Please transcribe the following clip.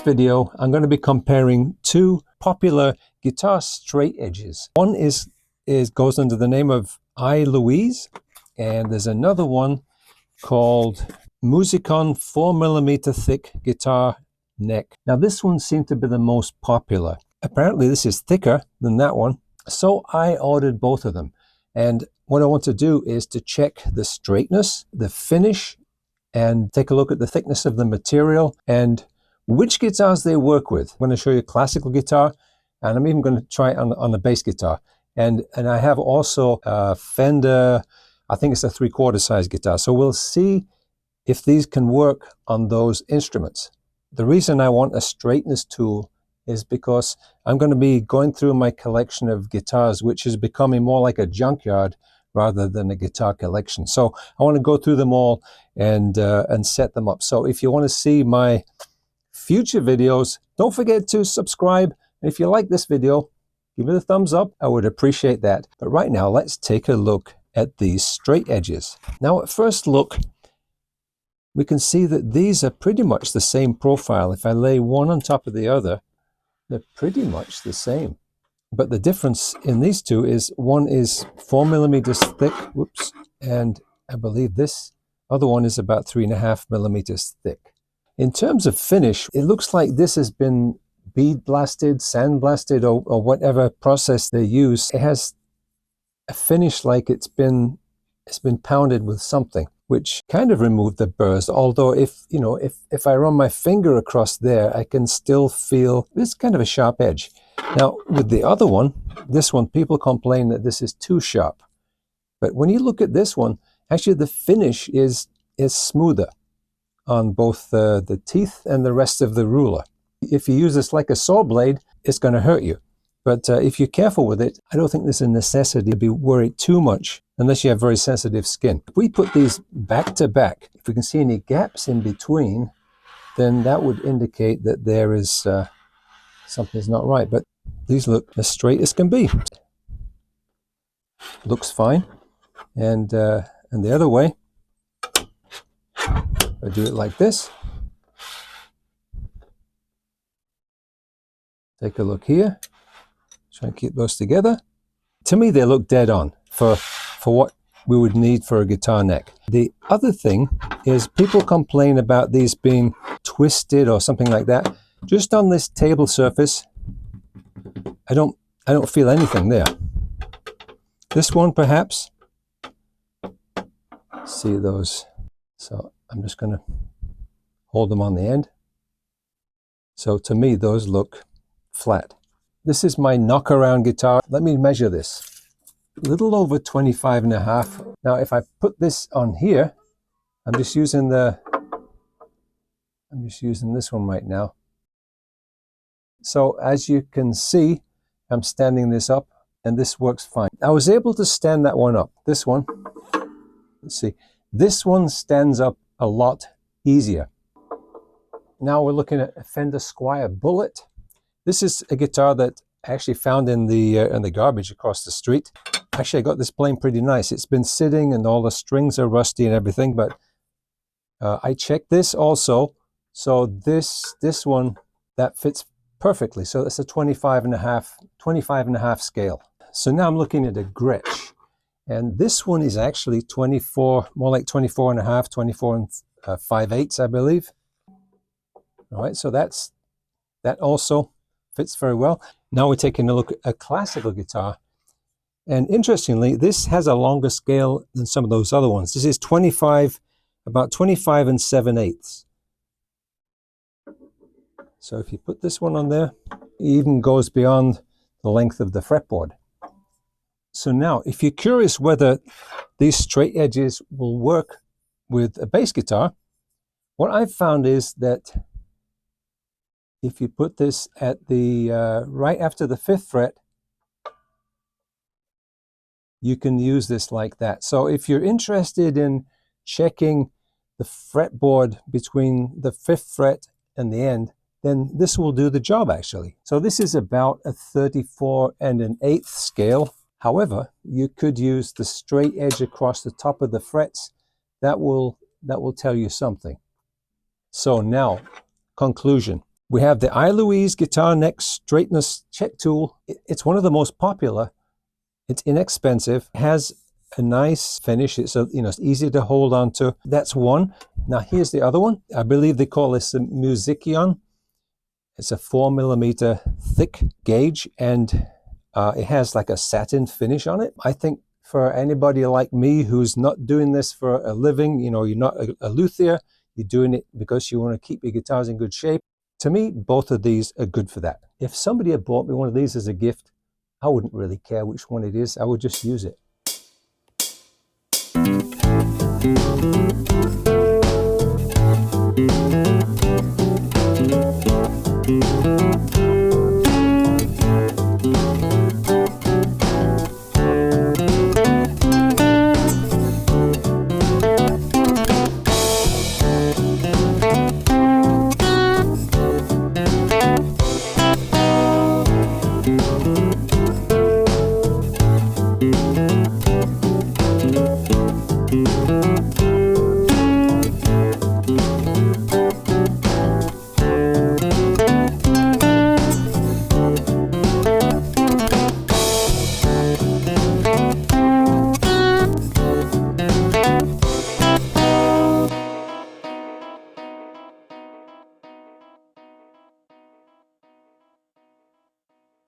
video, I'm going to be comparing two popular guitar straight edges. One goes under the name of Iluiz, and there's another one called Muzikion 4mm thick guitar neck. Now this one seemed to be the most popular. Apparently this is thicker than that one, so I ordered both of them. And what I want to do is to check the straightness, the finish, and take a look at the thickness of the material and which guitars they work with. I'm going to show you a classical guitar, and I'm even going to try it on a bass guitar. And I have also a Fender, I think it's a 3/4 size guitar. So we'll see if these can work on those instruments. The reason I want a straightness tool is because I'm going to be going through my collection of guitars, which is becoming more like a junkyard rather than a guitar collection. So I want to go through them all and set them up. So if you want to see my future videos, don't forget to subscribe. And if you like this video, give it a thumbs up. I would appreciate that. But right now, let's take a look at these straight edges. Now, at first look, we can see that these are pretty much the same profile. If I lay one on top of the other, they're pretty much the same. But the difference in these two is one is 4mm thick, whoops, and I believe this other one is about 3.5mm thick. In terms of finish, it looks like this has been bead blasted, sand blasted, or whatever process they use. It has a finish like it's been pounded with something, which kind of removed the burrs. Although if I run my finger across there, I can still feel this kind of a sharp edge. Now with the other one, this one, people complain that this is too sharp. But when you look at this one, actually the finish is smoother on both the teeth and the rest of the ruler. If you use this like a saw blade, it's going to hurt you. But if you're careful with it, I don't think there's a necessity to be worried too much unless you have very sensitive skin. If we put these back to back, if we can see any gaps in between, then that would indicate that there is something's not right. But these look as straight as can be. Looks fine. And the other way, I do it like this. Take a look here. Try and keep those together. To me, they look dead on for what we would need for a guitar neck. The other thing is people complain about these being twisted or something like that. Just on this table surface, I don't feel anything there. This one perhaps. See those. So I'm just going to hold them on the end. So to me, those look flat. This is my knockaround guitar. Let me measure this. A little over 25.5. Now, if I put this on here, I'm just using this one right now. So as you can see, I'm standing this up and this works fine. I was able to stand that one up. This one, let's see, this one stands up a lot easier. Now we're looking at a Fender Squier Bullet. This is a guitar that I actually found in the garbage across the street. Actually, I got this playing pretty nice. It's been sitting and all the strings are rusty and everything, but I checked this also. So this one, that fits perfectly. So it's a 25.5 scale. So now I'm looking at a Gretsch, and this one is actually 24, more like 24.5, 24 5/8, I believe. All right, so that also fits very well. Now we're taking a look at a classical guitar. And interestingly, this has a longer scale than some of those other ones. This is 25, about 25 7/8. So if you put this one on there, it even goes beyond the length of the fretboard. So now, if you're curious whether these straight edges will work with a bass guitar, what I've found is that if you put this at the right after the 5th fret, you can use this like that. So if you're interested in checking the fretboard between the 5th fret and the end, then this will do the job actually. So this is about a 34 1/8 scale. However, you could use the straight edge across the top of the frets. That will tell you something. So now, conclusion. We have the Iluiz guitar neck straightness check tool. It's one of the most popular. It's inexpensive, has a nice finish. It's it's easy to hold on to. That's one. Now here's the other one. I believe they call this the Muzikion. It's a 4mm thick gauge, and it has like a satin finish on it. I think for anybody like me who's not doing this for a living, you're not a luthier, you're doing it because you want to keep your guitars in good shape. To me, both of these are good for that. If somebody had bought me one of these as a gift, I wouldn't really care which one it is. I would just use it.